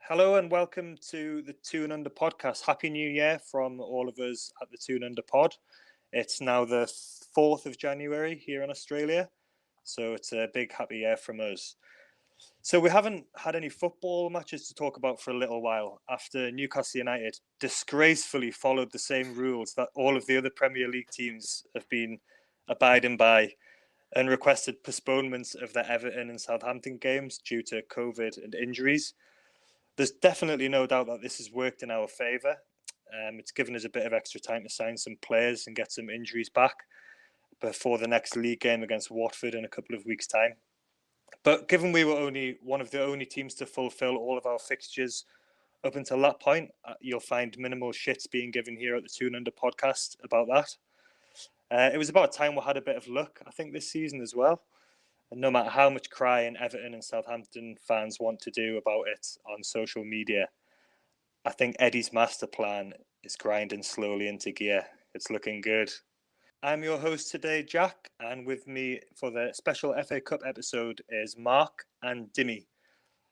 Hello and welcome to the Two and Under podcast. Happy New Year from all of us at the Two and Under pod. It's now the 4th of January here in Australia, so it's a big happy year from us. So we haven't had any football matches to talk about for a little while after Newcastle United disgracefully followed the same rules that all of the other Premier League teams have been abiding by and requested postponements of their Everton and Southampton games due to COVID and injuries. There's definitely no doubt that this has worked in our favour. It's given us a bit of extra time to sign some players and get some injuries back before the next league game against Watford in a couple of weeks' time. But given we were only one of the only teams to fulfil all of our fixtures up until that point, you'll find minimal shits being given here at the Two and Under podcast about that. It was about time we had a bit of luck, I think, this season as well. And no matter how much crying Everton and Southampton fans want to do about it on social media, I think Eddie's master plan is grinding slowly into gear. It's looking good. I'm your host today, Jack, and with me for the special FA Cup episode is Mark and Dimi.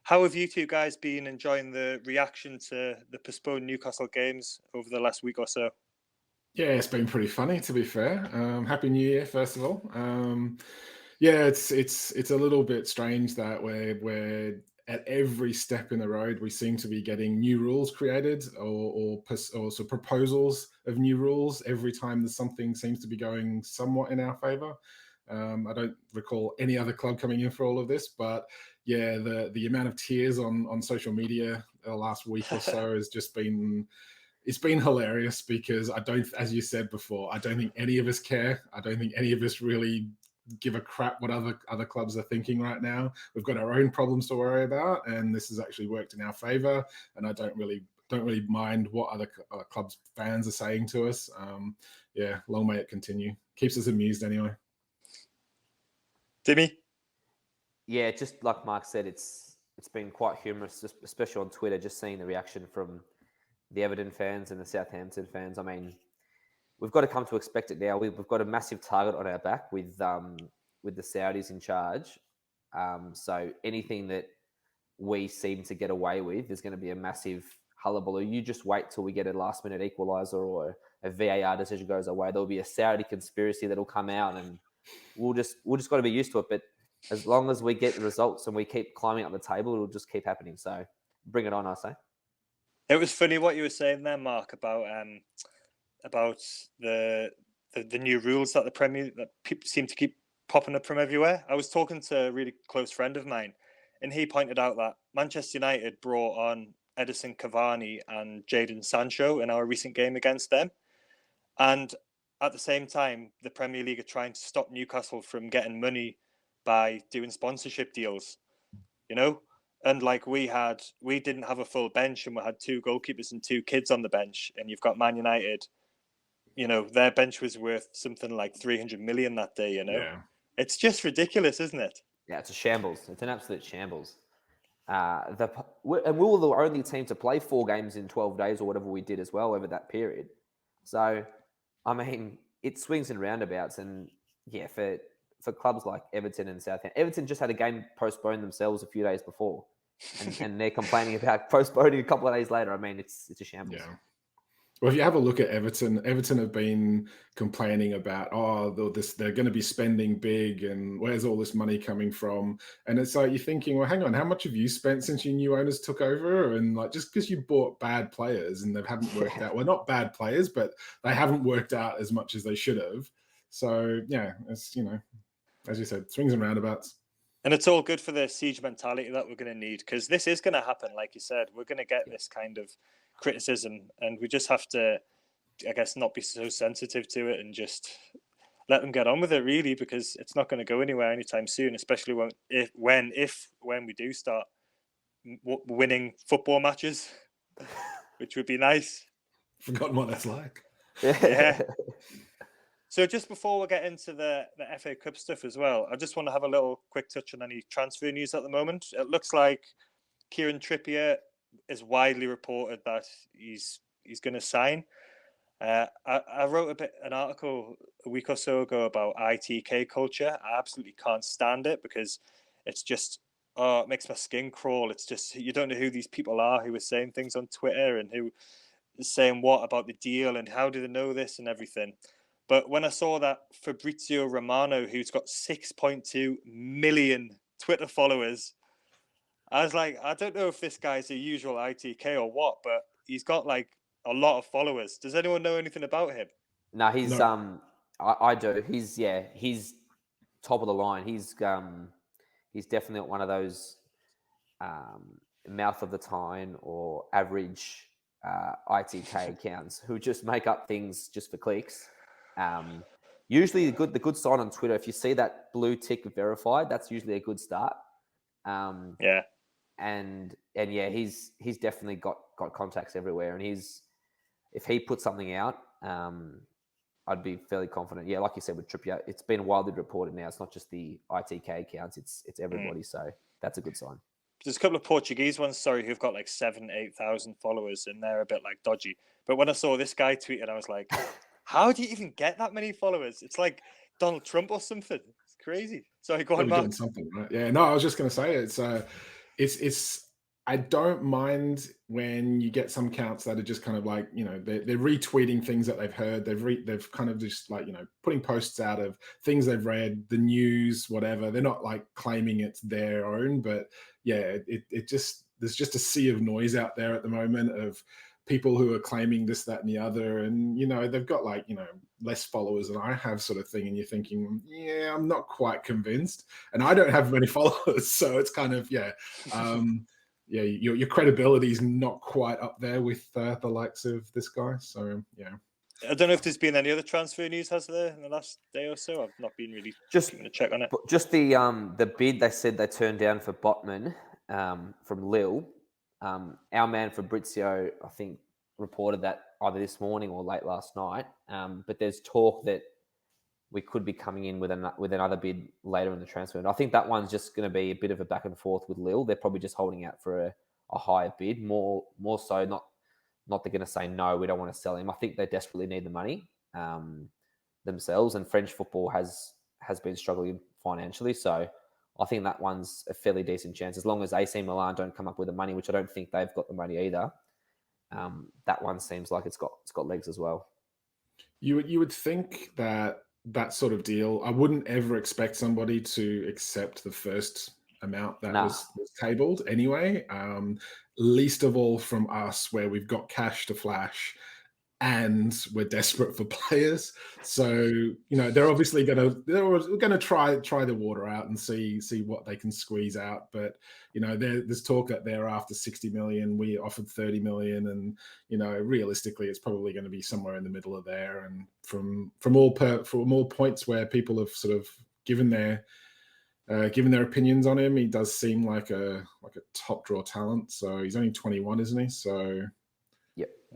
How have you two guys been enjoying the reaction to the postponed Newcastle games over the last week or so? Yeah, it's been pretty funny, to be fair. Happy New Year, first of all. Yeah, it's a little bit strange that we're at every step in the road we seem to be getting new rules created or so proposals of new rules every time there's something seems to be going somewhat in our favour. I don't recall any other club coming in for all of this, but yeah, the amount of tears on social media the last week or so has just been. It's been hilarious because as you said before, I don't think any of us care. I don't think any of us really give a crap what other clubs are thinking right now. We've got our own problems to worry about, and this has actually worked in our favour. And I don't really mind what other clubs fans are saying to us. Yeah, long may it continue. Keeps us amused anyway. Dimi? Yeah, just like Mark said, it's been quite humorous, especially on Twitter, just seeing the reaction from the Everton fans and the Southampton fans. I mean, we've got to come to expect it now. We've got a massive target on our back with the Saudis in charge. So anything that we seem to get away with is going to be a massive hullabaloo. You just wait till we get a last-minute equaliser or a VAR decision goes away. There'll be a Saudi conspiracy that'll come out, and we'll just got to be used to it. But as long as we get the results and we keep climbing up the table, it'll just keep happening. So bring it on, I say. It was funny what you were saying there, Mark, about the new rules that people seem to keep popping up from everywhere. I was talking to a really close friend of mine, and he pointed out that Manchester United brought on Edison Cavani and Jadon Sancho in our recent game against them, and at the same time, the Premier League are trying to stop Newcastle from getting money by doing sponsorship deals. You know. And like we didn't have a full bench, and we had 2 goalkeepers and 2 kids on the bench. And you've got Man United, their bench was worth something like 300 million that day. Yeah. It's just ridiculous, isn't it? Yeah, it's a shambles. It's an absolute shambles. And we were the only team to play 4 games in 12 days or whatever we did as well over that period. So, I mean, it swings and roundabouts. And yeah, for clubs like Everton and Southampton, Everton just had a game postponed themselves a few days before. And they're complaining about postponing a couple of days later. I mean, it's a shambles. Yeah. Well, if you have a look at Everton have been complaining about, they're going to be spending big and where's all this money coming from? And it's like you're thinking, well, hang on, how much have you spent since your new owners took over? And like, just because you bought bad players and they haven't worked out, well, not bad players, but they haven't worked out as much as they should have. So, yeah, it's, as you said, swings and roundabouts. And it's all good for the siege mentality that we're going to need, because this is going to happen. Like you said, we're going to get this kind of criticism, and we just have to, I guess, not be so sensitive to it and just let them get on with it, really, because it's not going to go anywhere anytime soon, especially when we do start winning football matches, which would be nice. Forgotten what that's like. Yeah. So just before we get into the FA Cup stuff as well, I just want to have a little quick touch on any transfer news at the moment. It looks like Kieran Trippier is widely reported that he's going to sign. I wrote an article a week or so ago about ITK culture. I absolutely can't stand it because it's just it makes my skin crawl. It's just, you don't know who these people are who are saying things on Twitter and who is saying what about the deal and how do they know this and everything. But when I saw that Fabrizio Romano, who's got 6.2 million Twitter followers, I was like, I don't know if this guy's a usual ITK or what, but he's got like a lot of followers. Does anyone know anything about him? No, he's No. I do. He's top of the line. He's definitely not one of those mouth of the time or average ITK accounts who just make up things just for clicks. Usually the good sign on Twitter, if you see that blue tick verified, that's usually a good start. Yeah. And yeah, he's definitely got contacts everywhere, and if he puts something out, I'd be fairly confident. Yeah, like you said with Trippier, it's been widely reported now. It's not just the ITK accounts; it's everybody. So that's a good sign. There's a couple of Portuguese ones, who've got like 8,000 followers, and they're a bit like dodgy. But when I saw this guy tweeted, I was like, how do you even get that many followers? It's like Donald Trump or something. It's crazy. Sorry, go on, Doing Mark. something, right? Yeah, no, I was just going to say it's. I don't mind when you get some accounts that are just kind of like, they're retweeting things that they've heard. They've kind of just like, putting posts out of things they've read, the news, whatever. They're not like claiming it's their own, but yeah, it just, there's just a sea of noise out there at the moment of people who are claiming this, that, and the other. And, they've got like, less followers than I have sort of thing. And you're thinking, yeah, I'm not quite convinced. And I don't have many followers. So it's kind of, yeah. Yeah, your credibility is not quite up there with the likes of this guy. So, yeah. I don't know if there's been any other transfer news, has there, in the last day or so? I've not been really keeping a check on it. Just the bid they said they turned down for Botman from Lille. Our man Fabrizio, I think, reported that either this morning or late last night. But there's talk that we could be coming in with another bid later in the transfer. And I think that one's just going to be a bit of a back and forth with Lille. They're probably just holding out for a higher bid, more so not they're going to say, no, we don't want to sell him. I think they desperately need the money themselves. And French football has been struggling financially. So I think that one's a fairly decent chance. As long as AC Milan don't come up with the money, which I don't think they've got the money either, that one seems like it's got legs as well. You would think that sort of deal, I wouldn't ever expect somebody to accept the first amount that was tabled anyway. Least of all from us, where we've got cash to flash and we're desperate for players. So, they're obviously gonna try the water out and see what they can squeeze out. But there's talk that they're after 60 million. We offered 30 million, and realistically, it's probably going to be somewhere in the middle of there. And from all points where people have sort of given their opinions on him, he does seem like a top draw talent. So he's only 21, isn't he? So.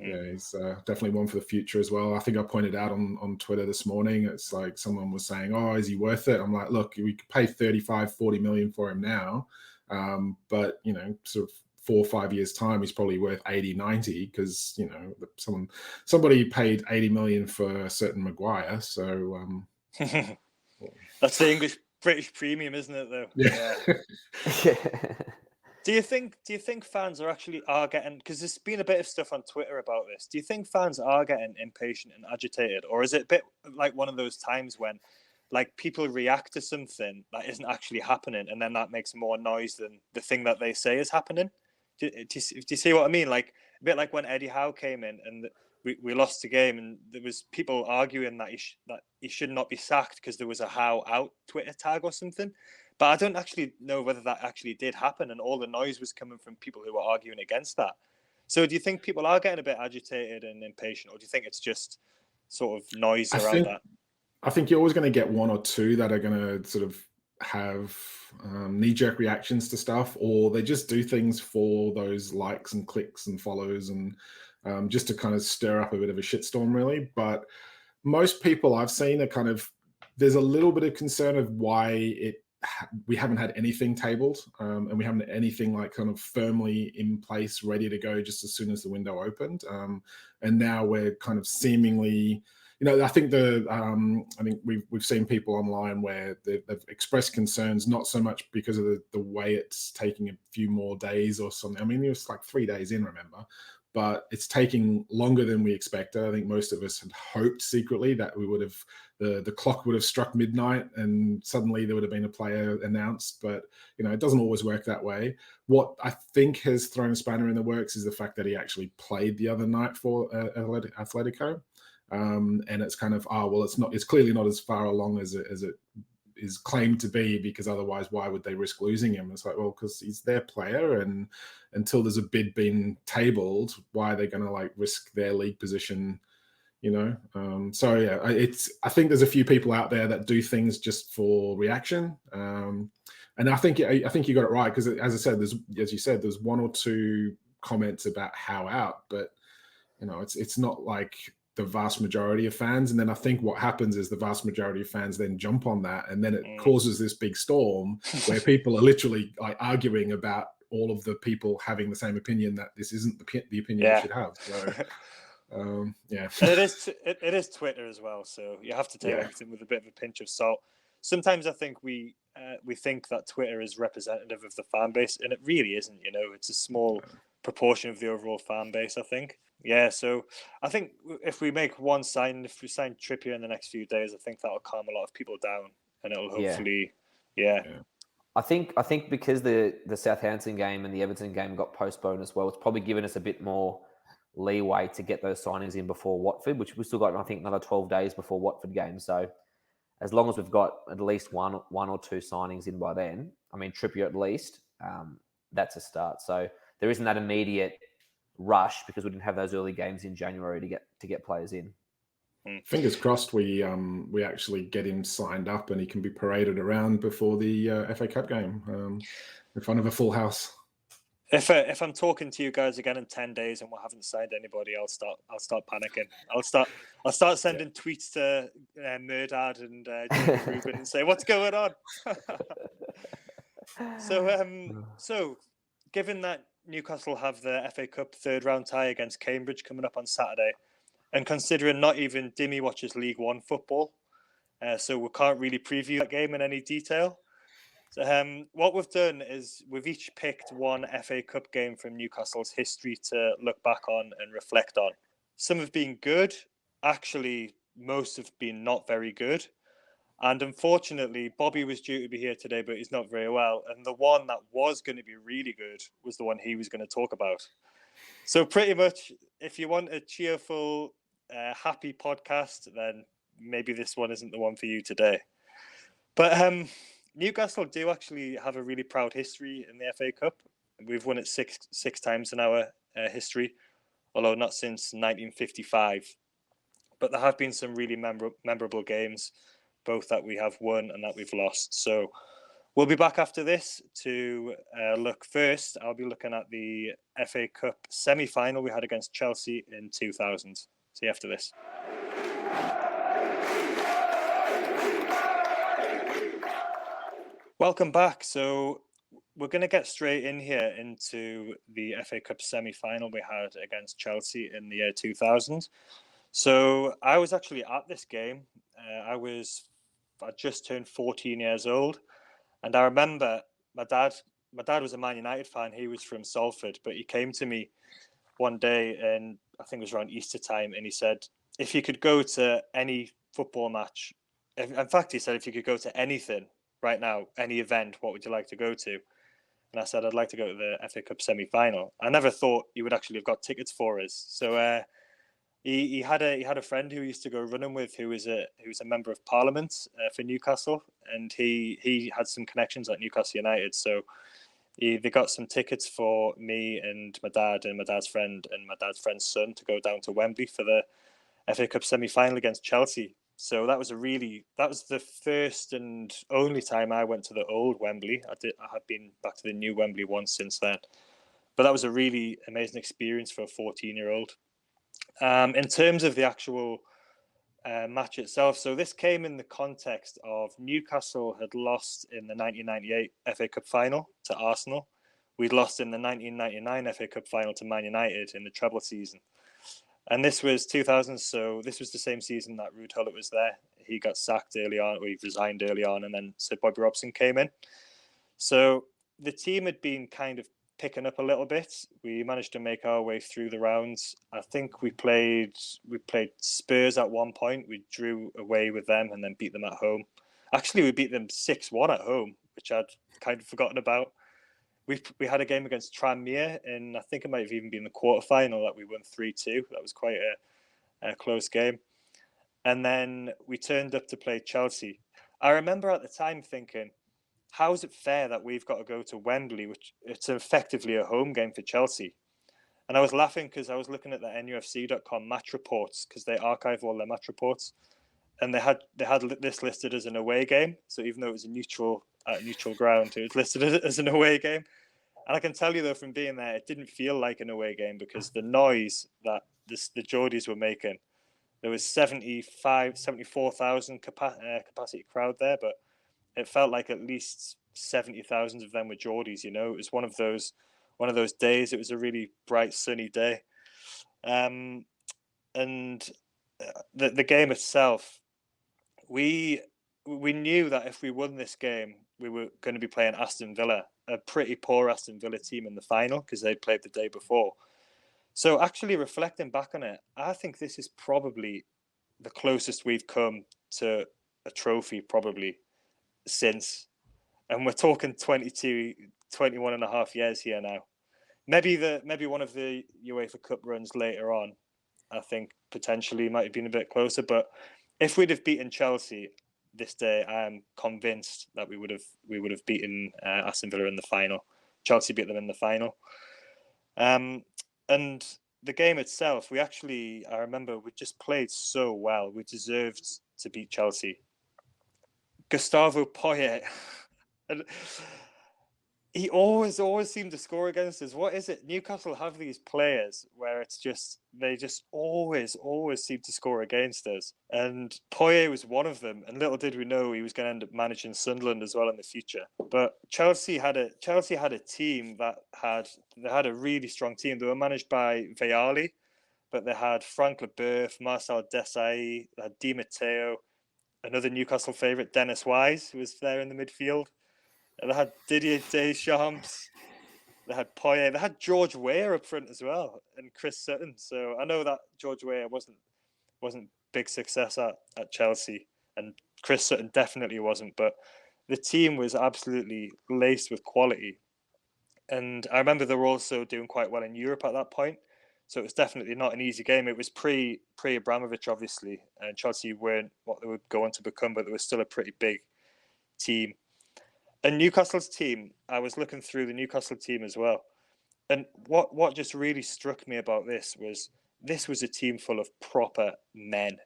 Yeah, he's definitely one for the future as well. I think I pointed out on Twitter this morning, it's like someone was saying, oh, is he worth it? I'm like, look, we could pay 35, 40 million for him now. But, sort of 4 or 5 years time, he's probably worth 80, 90 because, somebody paid 80 million for a certain Maguire. So that's the British premium, isn't it, though? Yeah. Do you think fans are getting, because there's been a bit of stuff on Twitter about this, do you think fans are getting impatient and agitated, or is it a bit like one of those times when like people react to something that isn't actually happening and then that makes more noise than the thing that they say is happening? Do you see what I mean? Like a bit like when Eddie Howe came in and we lost the game and there was people arguing that he should not be sacked because there was a Howe out Twitter tag or something. But I don't actually know whether that actually did happen, and all the noise was coming from people who were arguing against that. So do you think people are getting a bit agitated and impatient, or do you think it's just sort of noise around that? I think you're always going to get one or two that are going to sort of have knee-jerk reactions to stuff, or they just do things for those likes and clicks and follows and just to kind of stir up a bit of a shitstorm, really. But most people I've seen are kind of, there's a little bit of concern of why we haven't had anything tabled and we haven't had anything like kind of firmly in place, ready to go just as soon as the window opened. And now we're kind of seemingly, I think we've seen people online where they've expressed concerns, not so much because of the way it's taking a few more days or something. I mean, it was like 3 days in, remember, but it's taking longer than we expected. I think most of us had hoped secretly that we would have the clock would have struck midnight and suddenly there would have been a player announced. But it doesn't always work that way. What I think has thrown a spanner in the works is the fact that he actually played the other night for Atletico. And it's kind of, it's clearly not as far along as it is claimed to be, because otherwise why would they risk losing him? It's like, well, because he's their player, and until there's a bid being tabled, why are they going to risk their league position? So yeah, I think there's a few people out there that do things just for reaction, and I think you got it right, because as I said, there's one or two comments about how out, but it's not like the vast majority of fans. And then I think what happens is the vast majority of fans then jump on that, and then it causes this big storm where people are literally arguing about all of the people having the same opinion, that this isn't the opinion you should have. So yeah. And it is Twitter as well, so you have to take everything with a bit of a pinch of salt. Sometimes I think we think that Twitter is representative of the fan base, and it really isn't. It's a small proportion of the overall fan base, I think. Yeah, so I think if we sign Trippier in the next few days, I think that'll calm a lot of people down, and it'll hopefully, I think because the Southampton game and the Everton game got postponed as well, it's probably given us a bit more leeway to get those signings in before Watford, which we've still got, I think, another 12 days before Watford game. So as long as we've got at least one or two signings in by then, I mean, Trippier at least, that's a start. So there isn't that immediate rush, because we didn't have those early games in January to get players in. Fingers crossed we actually get him signed up and he can be paraded around before the FA Cup game in front of a full house. If I'm talking to you guys again in 10 days and we haven't signed anybody, I'll start panicking. I'll start sending tweets to Murdad and Jamie Rubin and say, what's going on? So given that Newcastle have the FA Cup third round tie against Cambridge coming up on Saturday, and considering not even Dimi watches League One football, so we can't really preview that game in any detail. So what we've done is we've each picked one FA Cup game from Newcastle's history to look back on and reflect on. Some have been good. Actually, most have been not very good. And unfortunately, Bobby was due to be here today, but he's not very well. And the one that was going to be really good was the one he was going to talk about. So pretty much, if you want a cheerful, happy podcast, then maybe this one isn't the one for you today. But Newcastle do actually have a really proud history in the FA Cup. We've won it six times in our history, although not since 1955. But there have been some really memorable games, both that we have won and that we've lost. So we'll be back after this to look first. I'll be looking at the FA Cup semi-final we had against Chelsea in 2000. See you after this. Welcome back. So we're going to get straight in here into the FA Cup semi-final we had against Chelsea in the year 2000. So I was actually at this game. I just turned 14 years old, and I remember my dad was a Man United fan. He was from Salford, but he came to me one day, and I think it was around Easter time, and he said, if you could go to any football match, in fact, he said, if you could go to anything right now, any event, what would you like to go to? And I said, I'd like to go to the FA Cup semi-final. I never thought he would actually have got tickets for us. So he had a friend who he used to go running with, who was a member of Parliament for Newcastle, and he had some connections at Newcastle United. So they got some tickets for me and my dad and my dad's friend and my dad's friend's son to go down to Wembley for the FA Cup semi-final against Chelsea. So that was the first and only time I went to the old Wembley. I have been back to the new Wembley once since then, but that was a really amazing experience for a 14-year-old. In terms of the actual match itself, so this came in the context of Newcastle had lost in the 1998 FA Cup final to Arsenal. We'd lost in the 1999 FA Cup final to Man United in the treble season. And this was 2000, so this was the same season that Ruud Gullit was there. He got sacked early on, or he resigned early on, and then Sir Bobby Robson came in. So the team had been kind of picking up a little bit. We managed to make our way through the rounds. I think we played Spurs at one point. We drew away with them and then beat them at home. Actually, we beat them 6-1 at home, which I'd kind of forgotten about. We had a game against Tranmere, and I think it might have even been the quarterfinal that we won 3-2. That was quite a close game. And then we turned up to play Chelsea. I remember at the time thinking, how is it fair that we've got to go to Wembley, which it's effectively a home game for Chelsea? And I was laughing because I was looking at the NUFC.com match reports, because they archive all their match reports, and they had this listed as an away game. So even though it was a neutral ground, it was listed as an away game. And I can tell you though, from being there, it didn't feel like an away game because the noise that the Geordies were making. There was 74,000 capacity crowd there, but it felt like at least 70,000 of them were Geordies. You know, it was one of those days. It was a really bright, sunny day, and the game itself, we knew that if we won this game, we were going to be playing Aston Villa, a pretty poor Aston Villa team in the final because they'd played the day before. So actually reflecting back on it, I think this is probably the closest we've come to a trophy probably since. And we're talking 21 and a half years here now. Maybe one of the UEFA Cup runs later on, I think potentially might have been a bit closer. But if we'd have beaten Chelsea this day, I am convinced that we would have beaten Aston Villa in the final. Chelsea beat them in the final. And the game itself, I remember we just played so well. We deserved to beat Chelsea. Gustavo Poyet, he always seemed to score against us. What is it? Newcastle have these players where they just always seem to score against us. And Poyet was one of them. And little did we know he was going to end up managing Sunderland as well in the future. But Chelsea had a team that had a really strong team. They were managed by Vialli, but they had Frank Leboeuf, Marcel Desailly, they had Di Matteo, another Newcastle favourite, Dennis Wise, who was there in the midfield. They had Didier Deschamps, they had Poyet, they had George Weah up front as well, and Chris Sutton. So I know that George Weah wasn't big success at Chelsea, and Chris Sutton definitely wasn't, but the team was absolutely laced with quality. And I remember they were also doing quite well in Europe at that point. So it was definitely not an easy game. It was pre-Abramovich, obviously, and Chelsea weren't what they would go on to become, but they were still a pretty big team. And Newcastle's team, I was looking through the Newcastle team as well. And what just really struck me about this was a team full of proper men.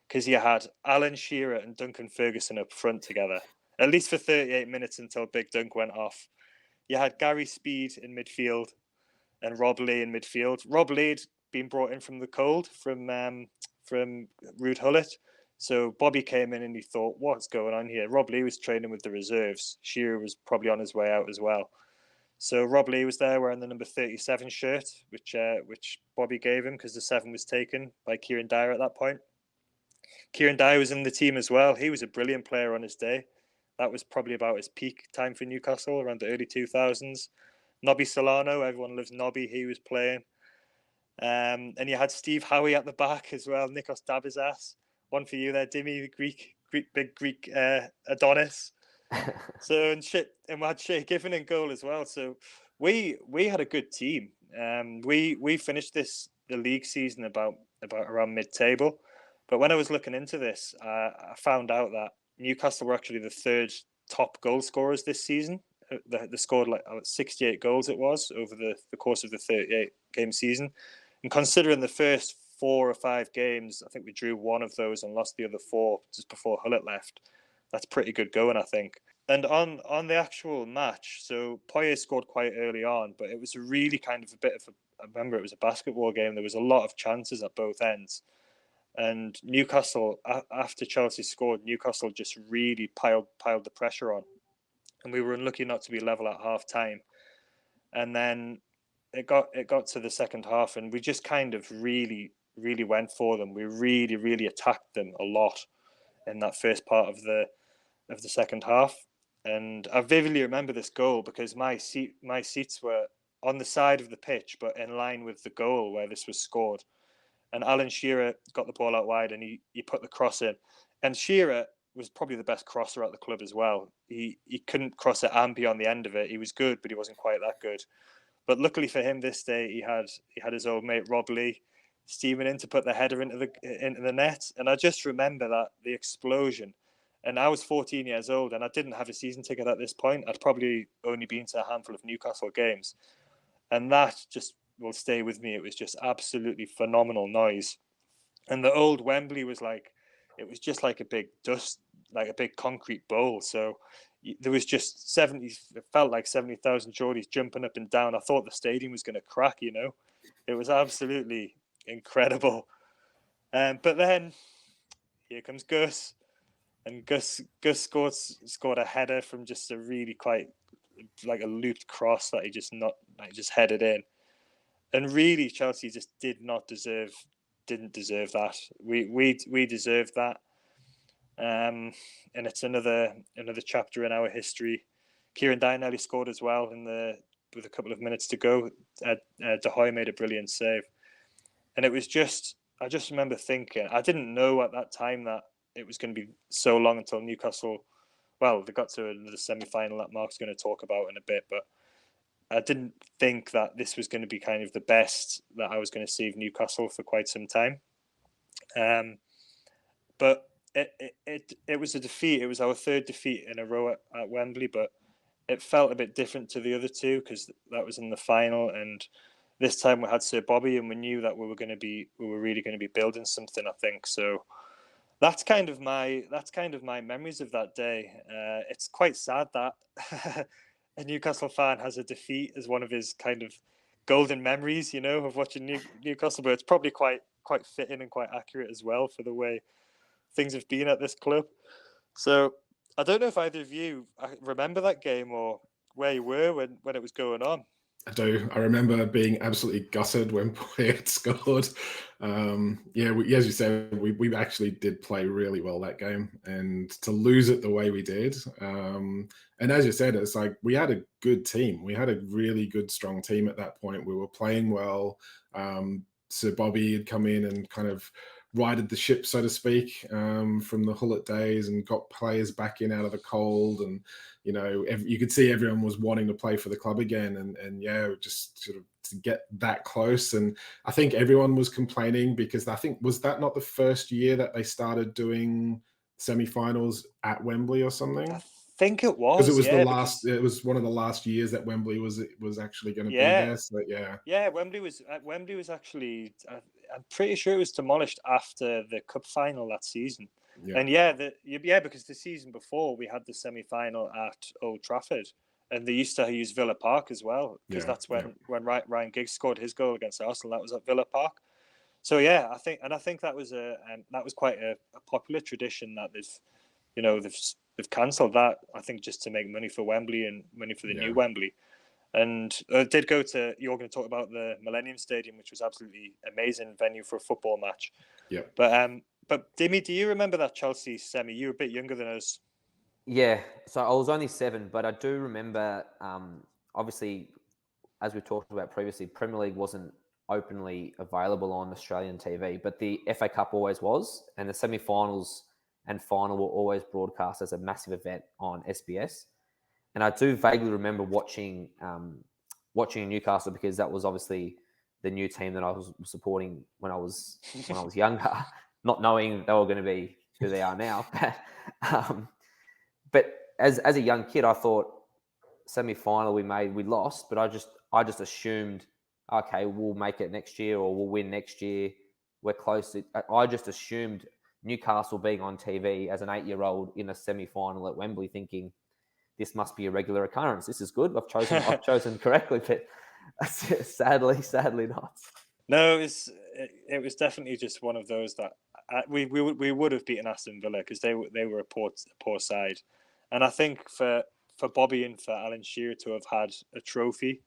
Because you had Alan Shearer and Duncan Ferguson up front together, at least for 38 minutes until Big Dunk went off. You had Gary Speed in midfield and Rob Lee in midfield. Rob Lee had been brought in from the cold from Ruud Gullit. So Bobby came in and he thought, what's going on here? Rob Lee was training with the reserves. Shearer was probably on his way out as well. So Rob Lee was there wearing the number 37 shirt, which Bobby gave him because the 7 was taken by Kieran Dyer at that point. Kieran Dyer was in the team as well. He was a brilliant player on his day. That was probably about his peak time for Newcastle, around the early 2000s. Nobby Solano, everyone loves Nobby. He was playing. And you had Steve Howie at the back as well, Nikos Dabizas. One for you there, Dimi, the big Greek Adonis. And we had Shea Giffen in goal as well. So we had a good team. We finished the league season about around mid-table. But when I was looking into this, I found out that Newcastle were actually the third top goal scorers this season. They scored like 68 goals it was over the course of the 38-game season. And considering the first 4 or 5 games, I think we drew one of those and lost the other 4 just before Gullit left. That's pretty good going, I think. And on the actual match, so Poyet scored quite early on, but it was really kind of I remember it was a basketball game. There was a lot of chances at both ends. And Newcastle, after Chelsea scored, Newcastle just really piled the pressure on. And we were unlucky not to be level at half time. And then it got to the second half, and we just kind of really really went for them. We really, really attacked them a lot in that first part of the second half. And I vividly remember this goal because my seats were on the side of the pitch, but in line with the goal where this was scored. And Alan Shearer got the ball out wide, and he put the cross in. And Shearer was probably the best crosser at the club as well. He couldn't cross it and be on the end of it. He was good, but he wasn't quite that good. But luckily for him, this day he had his old mate Rob Lee steaming in to put the header into the net. And I just remember that the explosion. And I was 14 years old, and I didn't have a season ticket at this point. I'd probably only been to a handful of Newcastle games, and that just will stay with me. It was just absolutely phenomenal noise. And the old Wembley was it was just like a big concrete bowl. So there was just it felt like 70,000 Geordies jumping up and down. I thought the stadium was going to crack, It was absolutely incredible. But then here comes Gus. And Gus scored a header from just a really quite like a looped cross that he just headed in. And really, Chelsea just didn't deserve that. We deserved that. And it's another chapter in our history. Kieran Dyer nearly scored as well with a couple of minutes to go. De Gea made a brilliant save. And it was I just remember thinking, I didn't know at that time that it was going to be so long until Newcastle, well, they got to another semi-final that Mark's going to talk about in a bit, but I didn't think that this was going to be kind of the best that I was going to see of Newcastle for quite some time. But it was a defeat. It was our third defeat in a row at Wembley, but it felt a bit different to the other two because that was in the final, and this time we had Sir Bobby, and we knew that we were really going to be building something, I think. So that's kind of my memories of that day. It's quite sad that a Newcastle fan has a defeat as one of his kind of golden memories, of watching Newcastle. But it's probably quite fitting and quite accurate as well for the way things have been at this club. So I don't know if either of you remember that game or where you were when it was going on. I do. I remember being absolutely gutted when Poyet scored. As you said, we actually did play really well that game, and to lose it the way we did. And as you said, it's like we had a good team. We had a really good, strong team at that point. We were playing well. Sir Bobby had come in and kind of righted the ship, so to speak, from the Hullet days, and got players back in out of the cold. And you could see everyone was wanting to play for the club again, and just sort of to get that close. And I think everyone was complaining because was that not the first year that they started doing semi-finals at Wembley or something? I think it was, because it was it was one of the last years that Wembley was actually going to be there. So Wembley was actually, I'm pretty sure it was demolished after the cup final that season. And because the season before we had the semi-final at Old Trafford, and they used to use Villa Park as well, because that's when Ryan Giggs scored his goal against Arsenal. That was at Villa Park. So I think that was quite a popular tradition that they've cancelled that, I think, just to make money for Wembley and money for the new Wembley. And I did go to, you're going to talk about the Millennium Stadium, which was absolutely amazing venue for a football match. Yeah. But Dimi, do you remember that Chelsea semi? You were a bit younger than us. Yeah, so I was only 7, but I do remember, obviously, as we talked about previously, Premier League wasn't openly available on Australian TV, but the FA Cup always was, and the semi-finals and final were always broadcast as a massive event on SBS. And I do vaguely remember watching Newcastle, because that was obviously the new team that I was supporting when I was younger, not knowing they were going to be who they are now. But as a young kid, I thought semi-final we lost, but I just assumed, okay, we'll make it next year, or we'll win next year. We're close. I just assumed Newcastle being on TV as an 8-year-old in a semi-final at Wembley, thinking this must be a regular occurrence. This is good. I've chosen correctly, but sadly not. No, it was definitely just one of those that we would have beaten Aston Villa, because they were a poor side. And I think for Bobby and for Alan Shearer to have had a trophy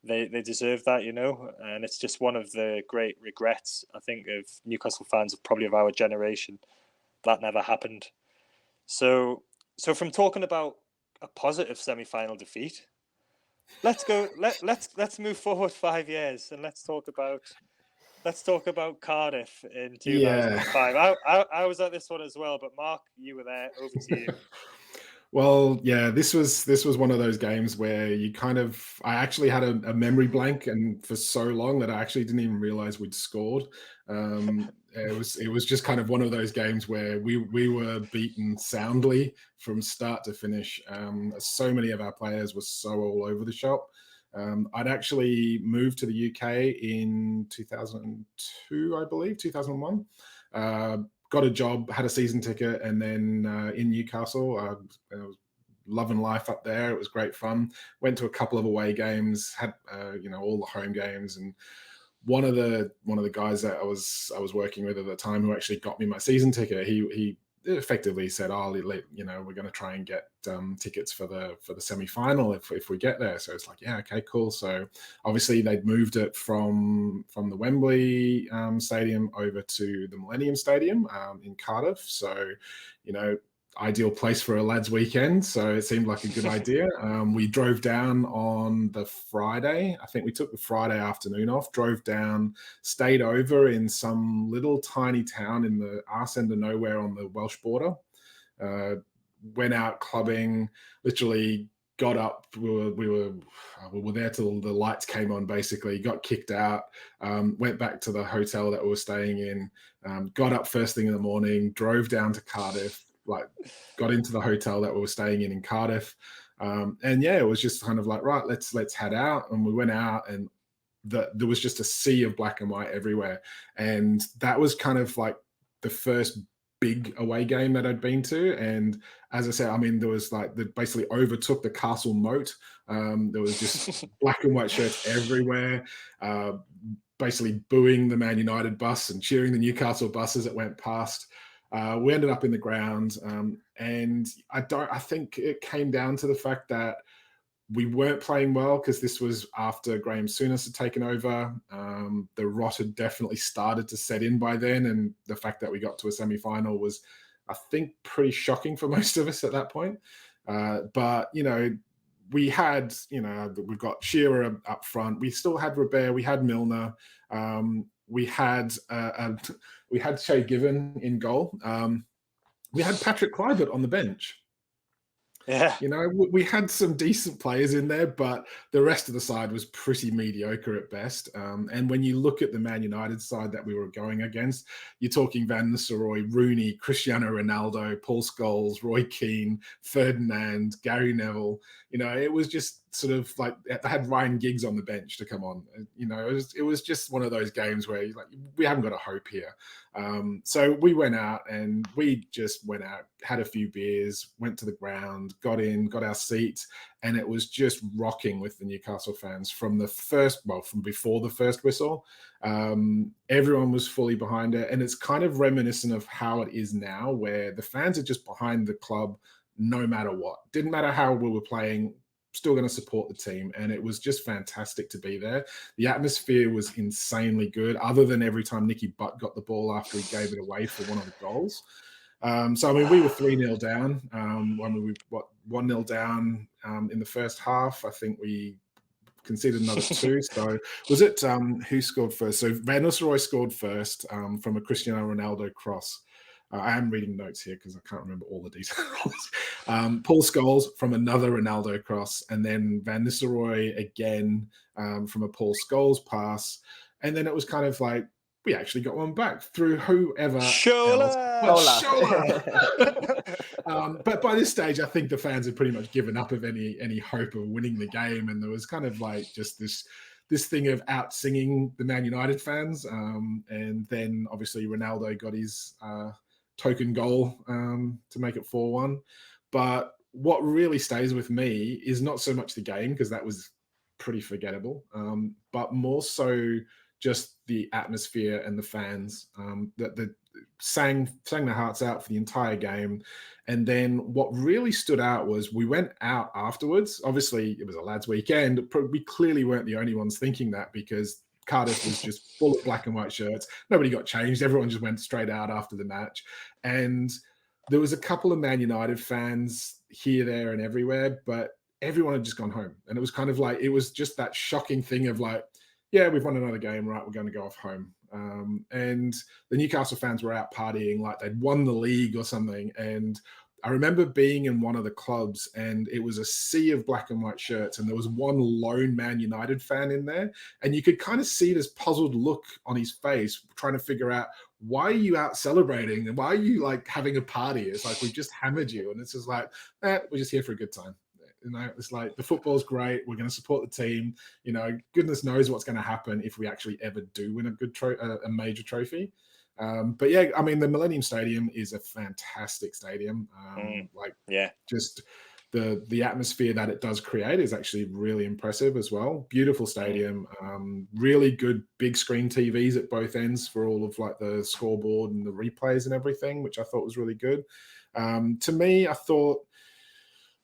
they deserve that, you know. And it's just one of the great regrets, I think, of Newcastle fans, probably of our generation. That never happened. So from talking about a positive semi-final defeat, let's go. Let's move forward 5 years and let's talk about Cardiff in Yeah. 2005. I was at this one as well, but Mark, you were there. Over to you. Well, yeah, this was one of those games where I actually had a memory blank, and for so long that I actually didn't even realize we'd scored. It was just kind of one of those games where we were beaten soundly from start to finish. So many of our players were so all over the shop. I'd actually moved to the UK in 2002, I believe, 2001. Got a job, had a season ticket, and then in Newcastle, I was loving life up there. It was great fun. Went to a couple of away games, had all the home games, and one of the guys that I was working with at the time, who actually got me my season ticket, he effectively said, "Oh, we're going to try and get tickets for the semi-final if we get there." So it's like, yeah, okay, cool. So obviously they'd moved it from the Wembley Stadium over to the Millennium Stadium in Cardiff. So, ideal place for a lads' weekend. So it seemed like a good idea. We drove down on the Friday. I think we took the Friday afternoon off, drove down, stayed over in some little tiny town in the arse end of nowhere on the Welsh border. Went out clubbing, literally got up. We were there till the lights came on, basically. Got kicked out, went back to the hotel that we were staying in, got up first thing in the morning, drove down to Cardiff, got into the hotel that we were staying in Cardiff. And yeah, it was just kind of like, right, let's head out. And we went out, and there was just a sea of black and white everywhere. And that was kind of like the first big away game that I'd been to. And as I said, I mean, there was that basically overtook the castle moat. There was just black and white shirts everywhere, basically booing the Man United bus and cheering the Newcastle bus as it went past. We ended up in the ground, and I think it came down to the fact that we weren't playing well, because this was after Graham Souness had taken over. The rot had definitely started to set in by then, and the fact that we got to a semi-final was, I think, pretty shocking for most of us at that point. But we had, we've got Shearer up front. We still had Robert. We had Milner. We had Shay Given in goal. We had Patrick Kluivert on the bench. Yeah. We had some decent players in there, but the rest of the side was pretty mediocre at best. And when you look at the Man United side that we were going against, you're talking Van Nistelrooy, Rooney, Cristiano Ronaldo, Paul Scholes, Roy Keane, Ferdinand, Gary Neville. It was just sort of like they had Ryan Giggs on the bench to come on. It was just one of those games where we haven't got a hope here. So we went out, and we just went out, had a few beers, went to the ground, got in, got our seats, and it was just rocking with the Newcastle fans from before the first whistle. Everyone was fully behind it, and it's kind of reminiscent of how it is now, where the fans are just behind the club no matter what. Didn't matter how we were playing, still going to support the team. And it was just fantastic to be there. The atmosphere was insanely good, other than every time Nicky Butt got the ball after he gave it away for one of the goals. So, I mean, we were 3-0 down. We 1-0 down in the first half. I think we conceded another 2. So was it who scored first? So Van Nistelrooy scored first from a Cristiano Ronaldo cross. I am reading notes here because I can't remember all the details. Paul Scholes from another Ronaldo cross, and then Van Nistelrooy again from a Paul Scholes pass. And then it was kind of like, we actually got one back through whoever Shola! else. Shola! But by this stage, I think the fans had pretty much given up of any hope of winning the game. And there was kind of like just this thing of out singing the Man United fans. And then obviously Ronaldo got his token goal to make it 4-1. But what really stays with me is not so much the game, because that was pretty forgettable, but more so just the atmosphere and the fans that sang their hearts out for the entire game. And then what really stood out was we went out afterwards. Obviously, it was a lads' weekend. We clearly weren't the only ones thinking that, because Cardiff was just full of black and white shirts. Nobody got changed. Everyone just went straight out after the match. And there was a couple of Man United fans here, there, and everywhere, but everyone had just gone home. And it was kind of like, it was just that shocking thing of like, yeah, we've won another game, right? We're going to go off home. And the Newcastle fans were out partying like they'd won the league or something. And I remember being in one of the clubs, and it was a sea of black and white shirts, and there was one lone Man United fan in there, and you could kind of see this puzzled look on his face, trying to figure out, why are you out celebrating, and why are you like having a party? It's like, we just hammered you, and it's just like, we're just here for a good time. You know, it's like, the football's great. We're going to support the team. You know, goodness knows what's going to happen if we actually ever do win a major trophy. But yeah, I mean, the Millennium Stadium is a fantastic stadium. Just the atmosphere that it does create is actually really impressive as well. Beautiful stadium, really good big screen TVs at both ends for all of like the scoreboard and the replays and everything, which I thought was really good. To me, I thought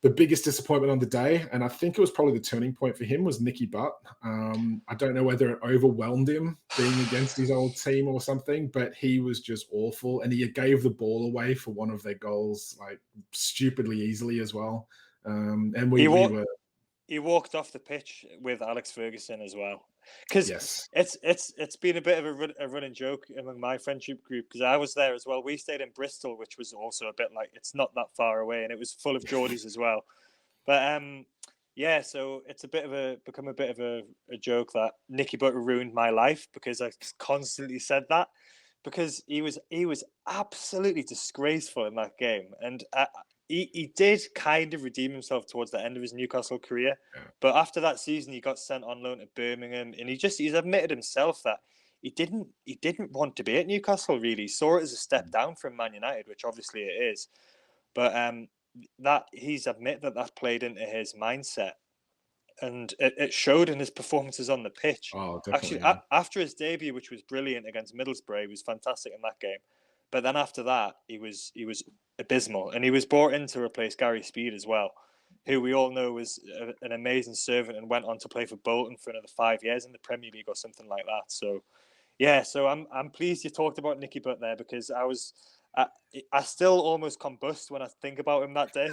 the biggest disappointment on the day, and I think it was probably the turning point for him, was Nicky Butt. I don't know whether it overwhelmed him being against his old team or something, but he was just awful. And he gave the ball away for one of their goals, like stupidly easily as well. And we were... He walked off the pitch with Alex Ferguson as well. Because yes, it's been a bit of a running joke among my friendship group, because I was there as well. We stayed in Bristol, which was also a bit like, it's not that far away, and it was full of Geordies as well. But so it's become a bit of a joke that Nicky Butt ruined my life, because I constantly said that, because he was absolutely disgraceful in that game. And he did kind of redeem himself towards the end of his Newcastle career. Yeah. But after that season, he got sent on loan to Birmingham, and he's admitted himself that he didn't want to be at Newcastle, really. He saw it as a step down from Man United, which obviously it is. But that he's admitted that played into his mindset, and it showed in his performances on the pitch. Oh, definitely. Actually, after his debut, which was brilliant against Middlesbrough, he was fantastic in that game. But then after that, he was abysmal, and he was brought in to replace Gary Speed as well, who we all know was an amazing servant and went on to play for Bolton for another 5 years in the Premier League or something like that. So, yeah, so I'm pleased you talked about Nicky Butt there, because I still almost combust when I think about him that day.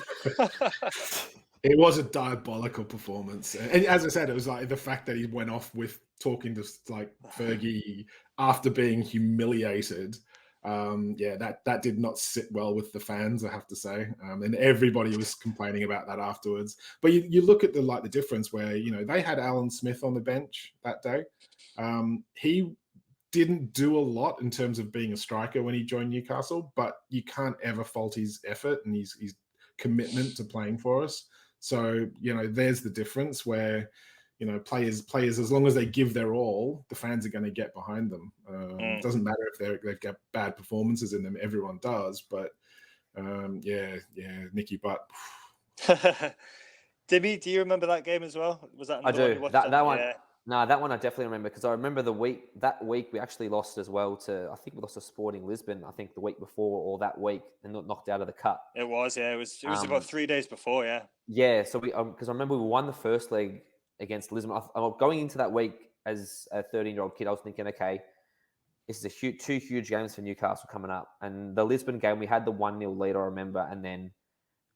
It was a diabolical performance. And as I said, it was like the fact that he went off with talking to like Fergie after being humiliated. That did not sit well with the fans, I have to say. And everybody was complaining about that afterwards. But you look at the difference where, you know, they had Alan Smith on the bench that day. He didn't do a lot in terms of being a striker when he joined Newcastle, but you can't ever fault his effort and his commitment to playing for us. So, you know, there's the difference where, you know, players, as long as they give their all, the fans are going to get behind them. It doesn't matter if they've got bad performances in them. Everyone does. But, Nicky Butt. Dimi, do you remember that game as well? Was that I do. That one. Yeah. No, that one I definitely remember, because I remember that week we actually lost as well I think we lost to Sporting Lisbon, I think the week before or that week, and not knocked out of the cup. It was, yeah. It was about 3 days before, yeah. Yeah, so we because I remember we won the first leg against Lisbon. I'm going into that week as a 13-year-old kid, I was thinking, okay, this is two huge games for Newcastle coming up. And the Lisbon game, we had the 1-0 lead, I remember, and then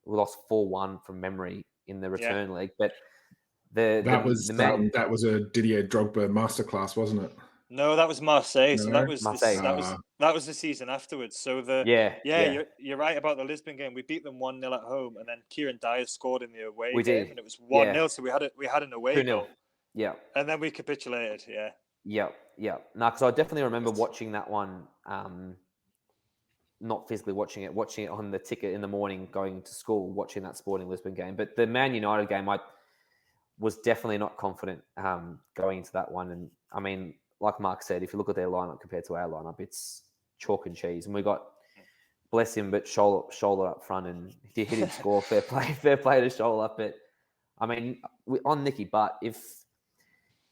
we lost 4-1 from memory in the return leg. But that was a Didier Drogba masterclass, wasn't it? No, that was Marseille. No? So that was Marseille. that was the season afterwards. So you're right about the Lisbon game. We beat them 1-0 at home, and then Kieran Dyer scored in the away game, and it was 1-0. So we had an away 2-0. goal. Yeah, and then we capitulated. Yeah. No, because I definitely remember watching that one. Not physically watching it on the ticket in the morning, going to school, watching that Sporting Lisbon game. But the Man United game, I was definitely not confident going into that one. And I mean, like Mark said, if you look at their lineup compared to our lineup, it's chalk and cheese. And we got, bless him, but shoulder up front, and he didn't score. Fair play to shoulder up. But I mean, on Nicky Butt, if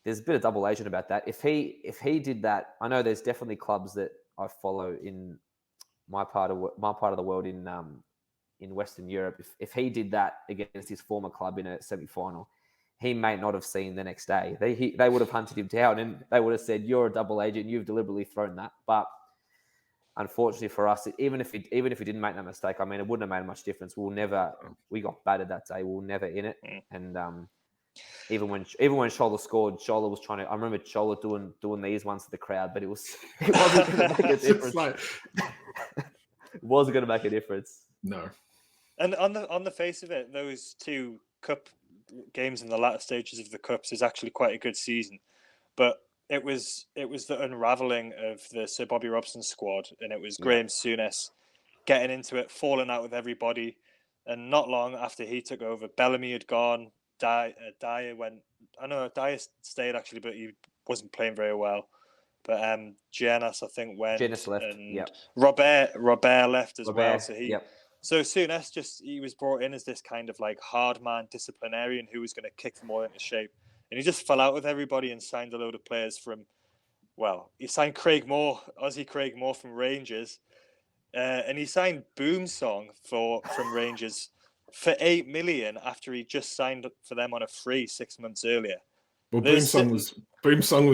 there's a bit of double agent about that. If he did that, I know there's definitely clubs that I follow in my part of the world in Western Europe. If he did that against his former club in a semi-final, he may not have seen the next day. They would have hunted him down and they would have said, "You're a double agent. You've deliberately thrown that." But unfortunately for us, even if he didn't make that mistake, I mean, it wouldn't have made much difference. We got battered that day. We were never in it. And even when Scholler scored, Scholler was trying to. I remember Scholler doing these ones to the crowd, but it wasn't going to make a difference. It wasn't going to make a difference. No. And on the face of it, those two cup games in the latter stages of the cups is actually quite a good season, but it was the unraveling of the Sir Bobby Robson squad, and it was Graham Souness getting into it, falling out with everybody, and not long after he took over, Bellamy had gone. Dyer went. I know Dyer stayed actually, but he wasn't playing very well. But Giannis, I think, went. Giannis left. And Robert left as well. So So Souness he was brought in as this kind of like hard man disciplinarian who was going to kick them all into shape, and he just fell out with everybody and signed a load of players from. Well, he signed Aussie Craig Moore from Rangers, and he signed Boomsong from Rangers. For $8 million after he just signed up for them on a free 6 months earlier. Well, Boomsong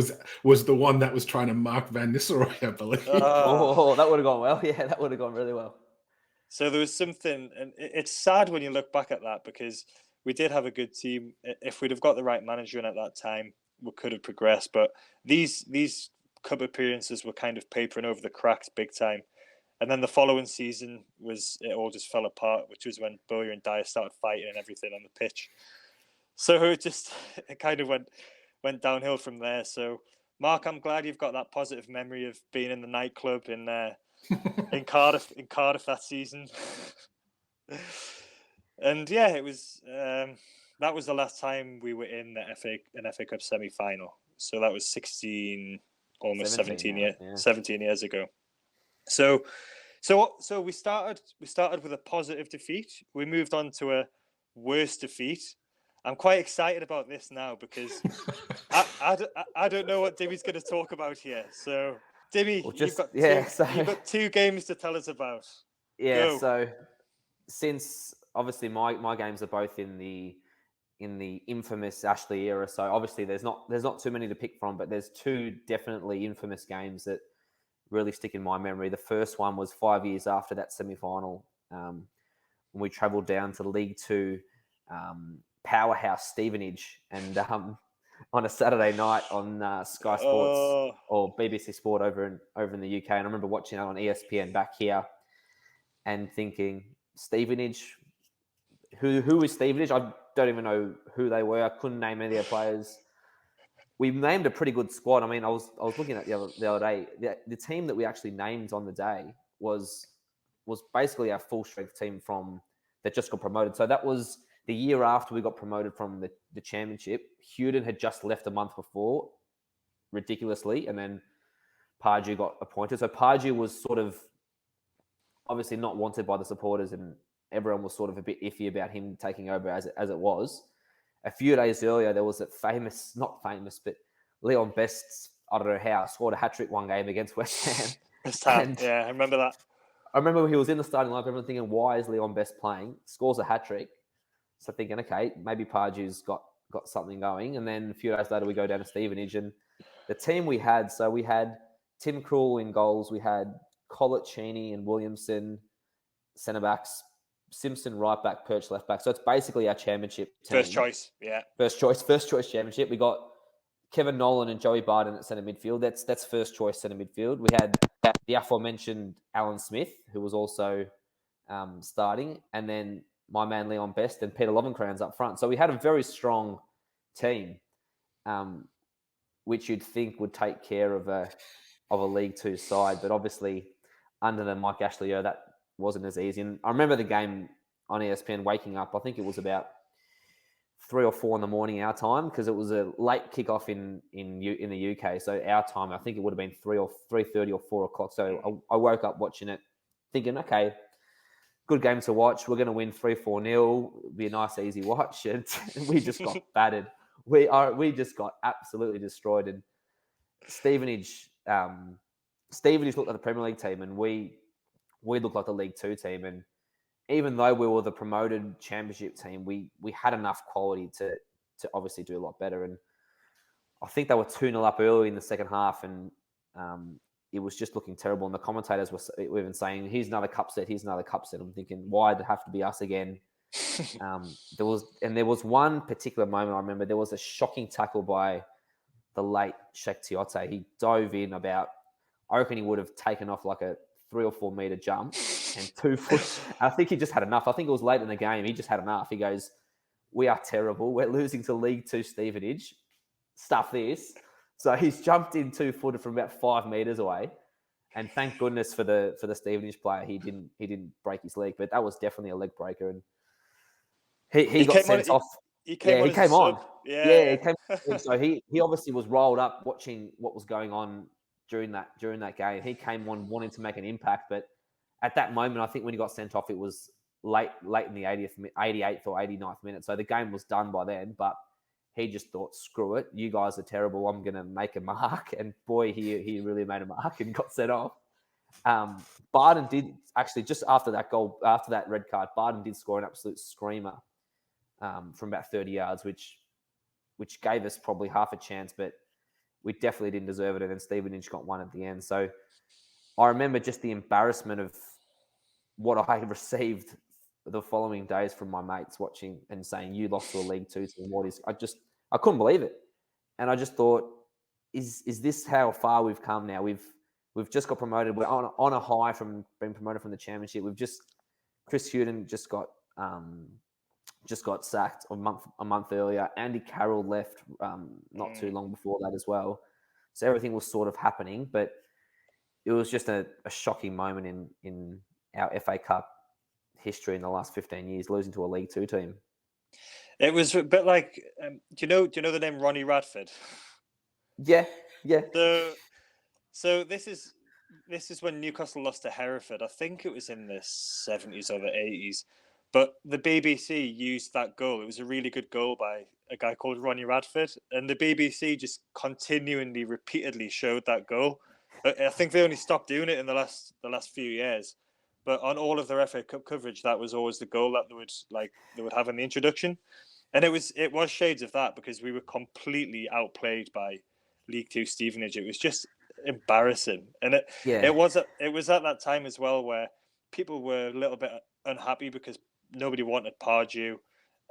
was the one that was trying to mark Van Nistelrooy, I believe. That would have gone well. Yeah, that would have gone really well. So there was something, and it's sad when you look back at that because we did have a good team. If we'd have got the right manager in at that time, we could have progressed. But these cup appearances were kind of papering over the cracks big time. And then the following season it all just fell apart, which was when Bowyer and Dyer started fighting and everything on the pitch. So it kind of went downhill from there. So, Mark, I'm glad you've got that positive memory of being in the nightclub in Cardiff that season. And yeah, it was that was the last time we were in the FA Cup semi-final. So that was 17 years ago. So we started with a positive defeat. We moved on to a worse defeat. I'm quite excited about this now because I don't know what Dimi's going to talk about here. So Dimi, you've got two games to tell us about. Yeah. Go. So since obviously my games are both in the infamous Ashley era, so obviously there's not too many to pick from, but there's two definitely infamous games that really stick in my memory. The first one was 5 years after that semi-final, when we travelled down to League Two, powerhouse Stevenage, and on a Saturday night on Sky Sports or BBC Sport over in the UK. And I remember watching it on ESPN back here and thinking, Stevenage, who is Stevenage? I don't even know who they were. I couldn't name any of their players. We named a pretty good squad. I mean, I was looking at the other day. The team that we actually named on the day was basically our full strength team that just got promoted. So that was the year after we got promoted from the championship. Hewden had just left a month before, ridiculously, and then Pardew got appointed. So Pardew was sort of obviously not wanted by the supporters, and everyone was sort of a bit iffy about him taking over as it was. A few days earlier, there was but Leon Best, I don't know how, scored a hat-trick one game against West Ham. Yeah, I remember that. I remember he was in the starting lineup, everyone thinking, why is Leon Best playing? Scores a hat-trick. So thinking, okay, maybe Pardew's got something going. And then a few days later, we go down to Stevenage. And the team we had Tim Krul in goals. We had Collett, Cheney and Williamson, centre-backs. Simpson right back, Perch left back. So it's basically our championship team. First choice championship. We got Kevin Nolan and Joey Barden at centre midfield. That's first choice centre midfield. We had the aforementioned Alan Smith, who was also starting, and then my man Leon Best and Peter Lovencrans up front. So we had a very strong team, which you'd think would take care of a League Two side, but obviously under the Mike Ashley era, that wasn't as easy. And I remember the game on ESPN waking up, I think it was about 3 or 4 in the morning our time, because it was a late kickoff in the UK. So our time, I think it would have been 3:30 or 4 o'clock. So I woke up watching it thinking, okay, good game to watch. We're going to win 3-4-0. It'll be a nice, easy watch. And we just got battered. We just got absolutely destroyed. And Stevenage looked like the Premier League team, and we looked like the League Two team. And even though we were the promoted Championship team, we had enough quality to obviously do a lot better. And I think they were 2-0 up early in the second half, and it was just looking terrible. And the commentators were even saying, "Here's another cup set. Here's another cup set." I'm thinking, why did it have to be us again? There was one particular moment I remember. There was a shocking tackle by the late Sheikh Tiote. He dove in about, I reckon he would have taken off like a 3 or 4 meter jump and 2 foot. I think he just had enough. I think it was late in the game. He just had enough. He goes, "We are terrible. We're losing to League Two Stevenage. Stuff this." So he's jumped in 2-footed from about 5 meters away. And thank goodness for the Stevenage player, he didn't break his leg, but that was definitely a leg breaker. And he got sent off. He came on. He came on. Yeah. He came on. So he obviously was rolled up watching what was going on during that game. He came on wanting to make an impact, but at that moment, I think when he got sent off, it was late in the 88th or 89th minute. So the game was done by then, but he just thought, screw it, you guys are terrible, I'm going to make a mark. And boy, he really made a mark and got set off. Barden did actually, just after that goal, after that red card, Barden did score an absolute screamer from about 30 yards, which gave us probably half a chance, but we definitely didn't deserve it. And then Stevenage got one at the end. So I remember just the embarrassment of what I received the following days from my mates watching and saying, "You lost to a League Two team. What is?" I couldn't believe it, and I just thought, "Is this how far we've come now? We've just got promoted. We're on a high from being promoted from the Championship. Chris Hughton just got sacked a month earlier. Andy Carroll left not too long before that as well. So everything was sort of happening, but it was just a shocking moment in our FA Cup history in the last 15 years, losing to a League Two team. It was a bit like, do you know the name Ronnie Radford? Yeah. So this is when Newcastle lost to Hereford. I think it was in the 70s or the 80s. But the BBC used that goal. It was a really good goal by a guy called Ronnie Radford. And the BBC just continually, repeatedly showed that goal. I think they only stopped doing it in the last few years. But on all of their FA Cup coverage, that was always the goal that they would have in the introduction. And it was shades of that, because we were completely outplayed by League Two Stevenage. It was just embarrassing. And it was at that time as well where people were a little bit unhappy because nobody wanted Pardew,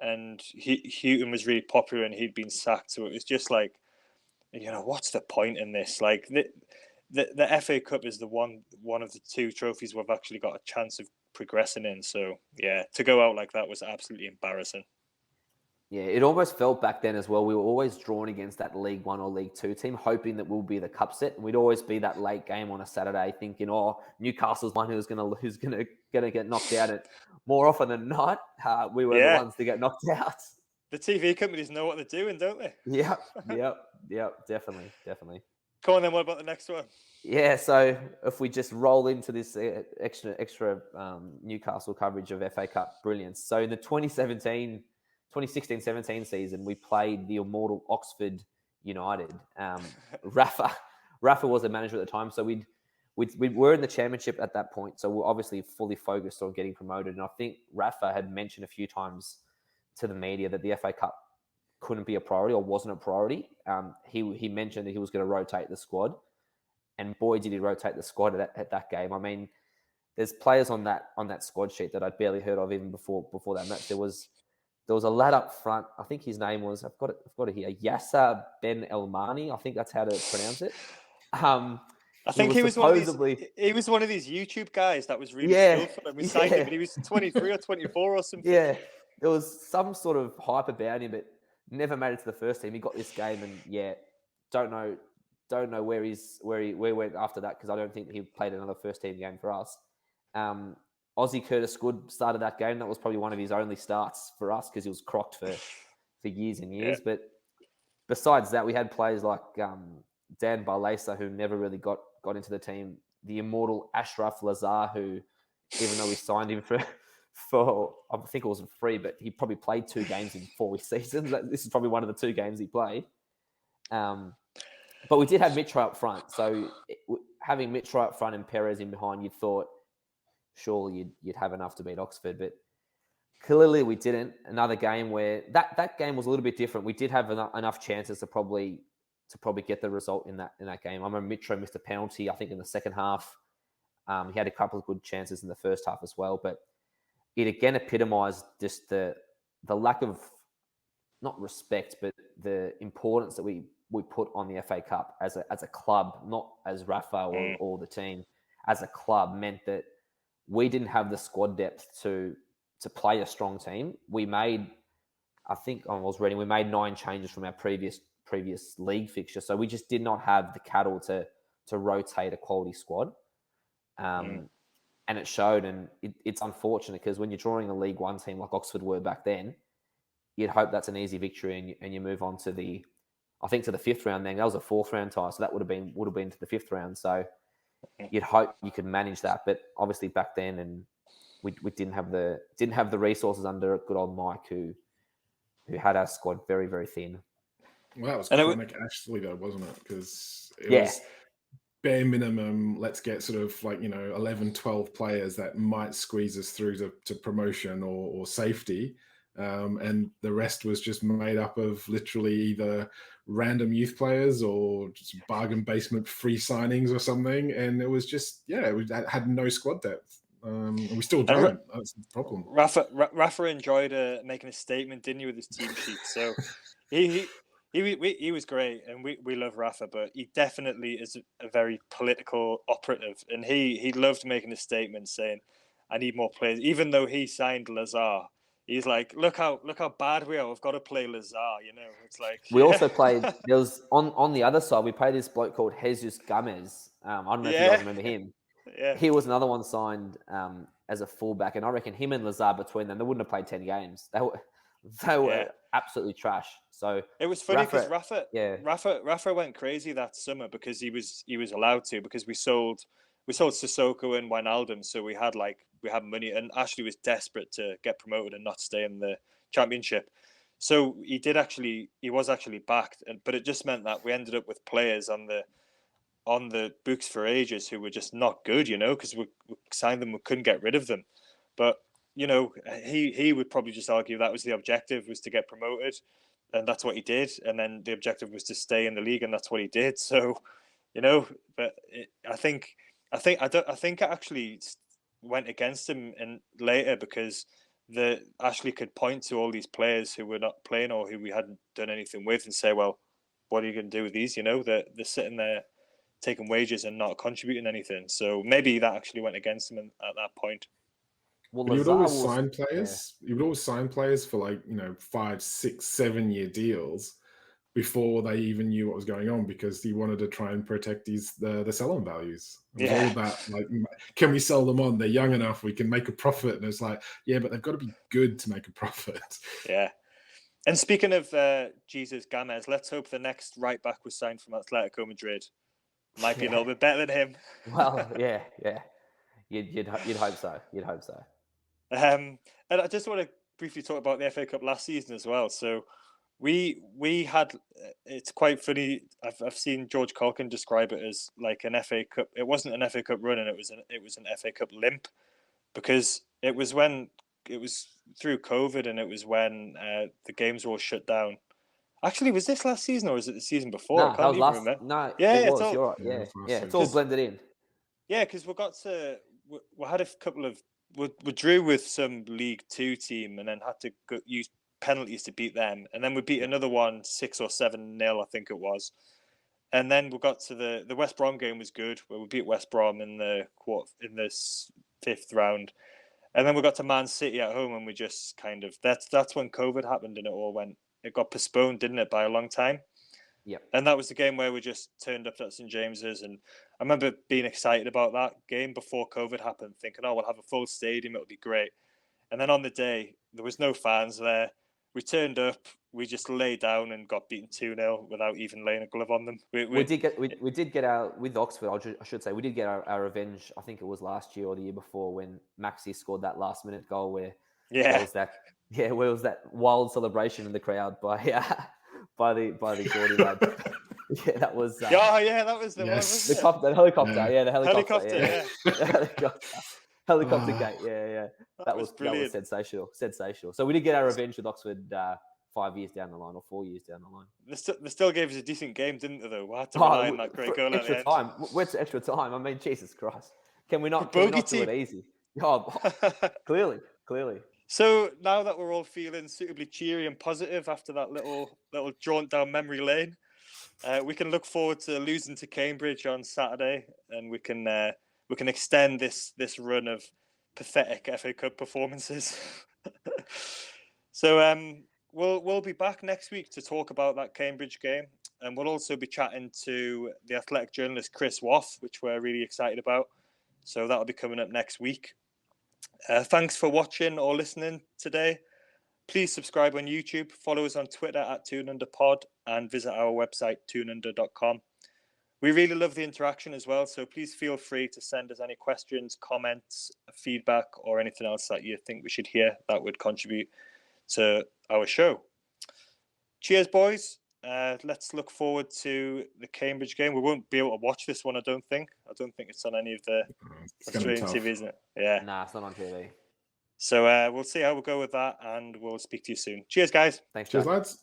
and Hughton was really popular and he'd been sacked. So it was just like, what's the point in this? Like the FA Cup is the one of the two trophies we've actually got a chance of progressing in. So yeah, to go out like that was absolutely embarrassing. Yeah, it almost felt back then as well. We were always drawn against that League One or League Two team, hoping that we'll be the cup set. And we'd always be that late game on a Saturday, thinking, "Oh, Newcastle's one who's gonna get knocked out." And more often than not, we were the ones to get knocked out. The TV companies know what they're doing, don't they? Yep, definitely. Go on then. What about the next one? Yeah, so if we just roll into this extra Newcastle coverage of FA Cup brilliance. So in the 2016-17 season, we played the immortal Oxford United. Rafa was the manager at the time, so we were in the Championship at that point, so we're obviously fully focused on getting promoted. And I think Rafa had mentioned a few times to the media that the FA Cup couldn't be a priority or wasn't a priority. He mentioned that he was going to rotate the squad, and boy, did he rotate the squad at that game. I mean, there's players on that squad sheet that I'd barely heard of even before that match. There was a lad up front. I think his name was, I've got it here, Yasser Ben Elmani. I think that's how to pronounce it. I think he was one of these YouTube guys that was really skillful, and we signed him, but he was 23 or 24 or something. Yeah, there was some sort of hype about him, but never made it to the first team. He got this game, and don't know where he went after that, because I don't think he played another first team game for us. Aussie Curtis Good started that game. That was probably one of his only starts for us, because he was crocked for years and years. Yeah. But besides that, we had players like Dan Barlesa, who never really got into the team. The immortal Ashraf Lazar, who, even though we signed him for I think it wasn't free, but he probably played 2 games in 4 seasons. This is probably one of the 2 games he played. But we did have Mitro up front. So having Mitro up front and Perez in behind, you thought surely you'd have enough to beat Oxford. But clearly we didn't. Another game where that game was a little bit different. We did have enough chances to probably get the result in that game. I remember Mitro missed a penalty, I think, in the second half. He had a couple of good chances in the first half as well. But it again epitomised just the lack of, not respect, but the importance that we put on the FA Cup as a club, not as Rafa or the team. As a club, meant that we didn't have the squad depth to play a strong team. We made, I think I was reading, we made 9 changes from our previous league fixture. So we just did not have the cattle to rotate a quality squad. And it showed, and it's unfortunate because when you're drawing a League One team like Oxford were back then, you'd hope that's an easy victory and you move on to the 5th round. Then that was a 4th round tie, so that would have been to the 5th round. So you'd hope you could manage that, but obviously back then, and we didn't have the resources under good old Mike, who had our squad very, very thin. Well, that was chronic Ashley though, wasn't it? Because it was bare minimum, let's get sort of 11, 12 players that might squeeze us through to promotion or safety. And the rest was just made up of literally either random youth players or just bargain basement free signings or something. And it was just, we had no squad depth. And we still don't. That's the problem. Rafa enjoyed making a statement, didn't he, with his team sheet? So he was great, and we love Rafa, but he definitely is a very political operative, and he loved making a statement saying, "I need more players." Even though he signed Lazar, he's like, "Look how bad we are. We've got to play Lazar." It's like we also played. There was on the other side, we played this bloke called Jesus Gomez. I don't know if you guys remember him. Yeah. He was another one signed as a fullback, and I reckon him and Lazar between them, they wouldn't have played 10 games. They were absolutely trash. So it was funny because Rafa went crazy that summer because he was allowed to, because we sold Sissoko and Wijnaldum, so we had money, and Ashley was desperate to get promoted and not stay in the Championship. So he was actually backed, but it just meant that we ended up with players on the books for ages who were just not good, because we signed them, we couldn't get rid of them. But he would probably just argue that was the objective, was to get promoted, and that's what he did. And then the objective was to stay in the league, and that's what he did. So, but I think it actually went against him and later, because Ashley could point to all these players who were not playing or who we hadn't done anything with and say, well, what are you going to do with these? They're sitting there taking wages and not contributing anything. So maybe that actually went against him at that point. Well, you would always sign players. Yeah. You would always sign players for 5, 6, 7 year deals before they even knew what was going on, because he wanted to try and protect the selling values. It was all about can we sell them on? They're young enough, we can make a profit. And it's like, yeah, but they've got to be good to make a profit. Yeah. And speaking of Jesus Gomez, let's hope the next right back was signed from Atletico Madrid. Might be a little bit better than him. Well, yeah. You'd hope so. You'd hope so. And I just want to briefly talk about the FA Cup last season as well. So we had, it's quite funny. I've seen George Calkin describe it as like an FA Cup. It wasn't an FA Cup run, and it was an FA Cup limp, because it was through COVID, and it was when the games were all shut down. Actually, was this last season or was it the season before? No, I can't even remember. No, it was. You're right. Yeah, it's all blended in. Yeah, because we had a couple of. We drew with some League Two team and then had to use penalties to beat them, and then we beat another one 6 or 7-0, I think it was. And then we got to the West Brom game was good, where we beat West Brom in the 5th round, and then we got to Man City at home, and we just kind of that's when COVID happened, and it got postponed, didn't it, by a long time. Yeah. And that was the game where we just turned up at St James's, and I remember being excited about that game before COVID happened, thinking, we'll have a full stadium, it'll be great. And then on the day, there was no fans there. we turned up, we just lay down and got beaten 2-0 without even laying a glove on them. We did get our, with Oxford, I should say, we did get our revenge. I think it was last year or the year before when Maxi scored that last minute goal where there was that wild celebration in the crowd by the Geordie lad. Yeah, that was. That was the yes. one. The helicopter. Yeah. Yeah, the helicopter. Helicopter. Helicopter gate. Yeah. That was sensational. So we did get our revenge with Oxford 5 years down the line or 4 years down the line. They still gave us a decent game, didn't they? Though we had to rely on that great goal at the end. Time. Where's the extra time? I mean, Jesus Christ! Can we not do it easy? Oh, clearly. So now that we're all feeling suitably cheery and positive after that little jaunt down memory lane, we can look forward to losing to Cambridge on Saturday, and we can extend this run of pathetic FA Cup performances. So we'll be back next week to talk about that Cambridge game, and we'll also be chatting to the athletic journalist Chris Waff, which we're really excited about. So that'll be coming up next week. Thanks for watching or listening today. Please subscribe on YouTube, follow us on Twitter at ToonUnderPod, and visit our website, toonunder.com. We really love the interaction as well, so please feel free to send us any questions, comments, feedback, or anything else that you think we should hear that would contribute to our show. Cheers, boys. Let's look forward to the Cambridge game. We won't be able to watch this one, I don't think. I don't think it's on any of the Australian TV, isn't it? Yeah. Nah, it's not on TV. So we'll see how we go with that, and we'll speak to you soon. Cheers, guys. Thanks, Cheers, lads.